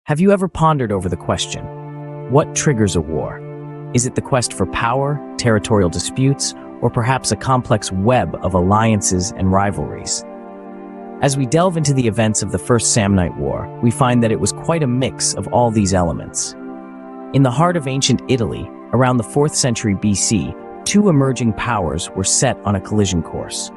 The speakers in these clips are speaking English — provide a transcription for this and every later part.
Have you ever pondered over the question, what triggers a war? Is it the quest for power, territorial disputes, or perhaps a complex web of alliances and rivalries? As we delve into the events of the First Samnite War, we find that it was quite a mix of all these elements. In the heart of ancient Italy, around the 4th century BC, two emerging powers were set on a collision course.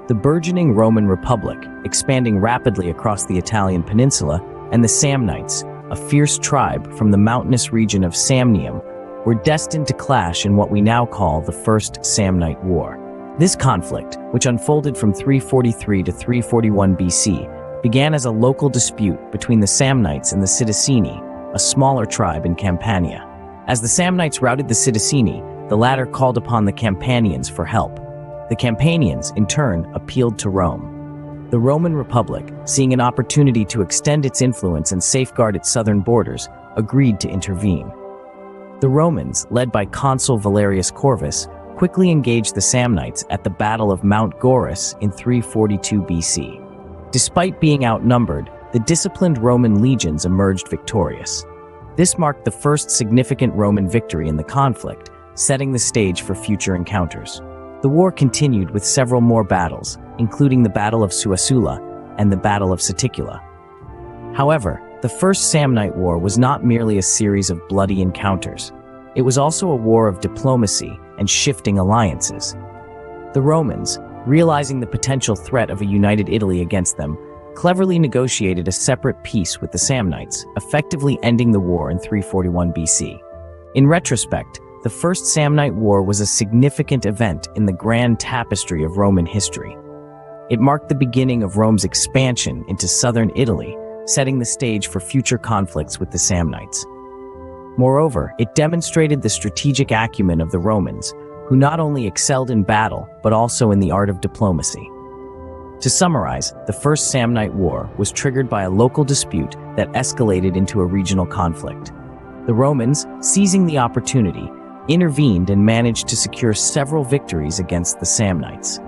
The burgeoning Roman Republic, expanding rapidly across the Italian peninsula, and the Samnites, a fierce tribe from the mountainous region of Samnium, were destined to clash in what we now call the First Samnite War. This conflict, which unfolded from 343 to 341 BC, began as a local dispute between the Samnites and the Sidicini, a smaller tribe in Campania. As the Samnites routed the Sidicini, the latter called upon the Campanians for help. The Campanians, in turn, appealed to Rome. The Roman Republic, seeing an opportunity to extend its influence and safeguard its southern borders, agreed to intervene. The Romans, led by consul Valerius Corvus, quickly engaged the Samnites at the Battle of Mount Gorus in 342 BC. Despite being outnumbered, the disciplined Roman legions emerged victorious. This marked the first significant Roman victory in the conflict, setting the stage for future encounters. The war continued with several more battles, including the Battle of Suessula and the Battle of Saticula. However, the First Samnite War was not merely a series of bloody encounters. It was also a war of diplomacy and shifting alliances. The Romans, realizing the potential threat of a united Italy against them, cleverly negotiated a separate peace with the Samnites, effectively ending the war in 341 BC. In retrospect, the First Samnite War was a significant event in the grand tapestry of Roman history. It marked the beginning of Rome's expansion into southern Italy, setting the stage for future conflicts with the Samnites. Moreover, it demonstrated the strategic acumen of the Romans, who not only excelled in battle, but also in the art of diplomacy. To summarize, the First Samnite War was triggered by a local dispute that escalated into a regional conflict. The Romans, seizing the opportunity, intervened and managed to secure several victories against the Samnites.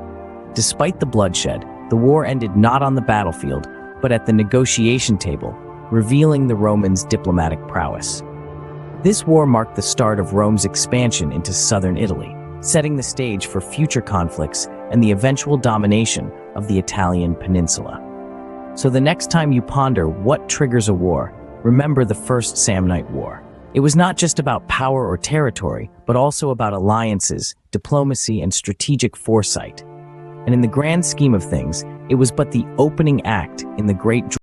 Despite the bloodshed, the war ended not on the battlefield, but at the negotiation table, revealing the Romans' diplomatic prowess. This war marked the start of Rome's expansion into southern Italy, setting the stage for future conflicts and the eventual domination of the Italian peninsula. So the next time you ponder what triggers a war, remember the First Samnite War. It was not just about power or territory, but also about alliances, diplomacy, and strategic foresight. And in the grand scheme of things, it was but the opening act in the great